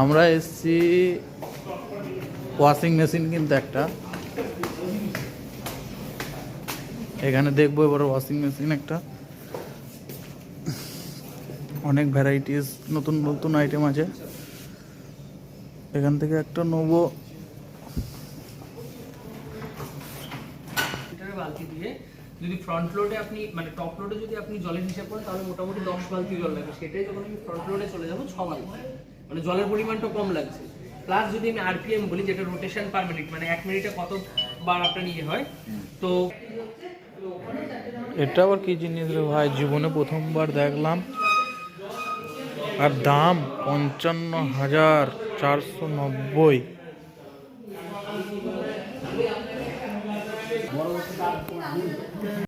আমরা এসছি washing machine কিনতে একটা, এখানে দেখবো এবার ওয়াশিং মেশিন একটা, অনেক ভ্যারাইটিস নতুন নতুন আইটেম আছে, এখান থেকে একটা নেবো। বালতি দিয়ে যদি ফ্রন্ট লোডে আপনি মানে টপ লোডে যদি আপনি জলের হিসাব করেন তাহলে মোটামুটি 10 বালতি জল লাগবে, সেটাই যখন আমি ফ্রন্ট লোডে চলে যাবো 6 বালতি, মানে জলের পরিমাণটা কম লাগছে। প্লাস যদি আমি আরপিএম বলি, যেটা রোটেশন পার মিনিট, মানে 1 মিনিটে কতবার আপনার ইয়ে হয়, তো এটা আবার কি জিনিস রে ভাই, জীবনে প্রথমবার দেখলাম। আর দাম 55,490।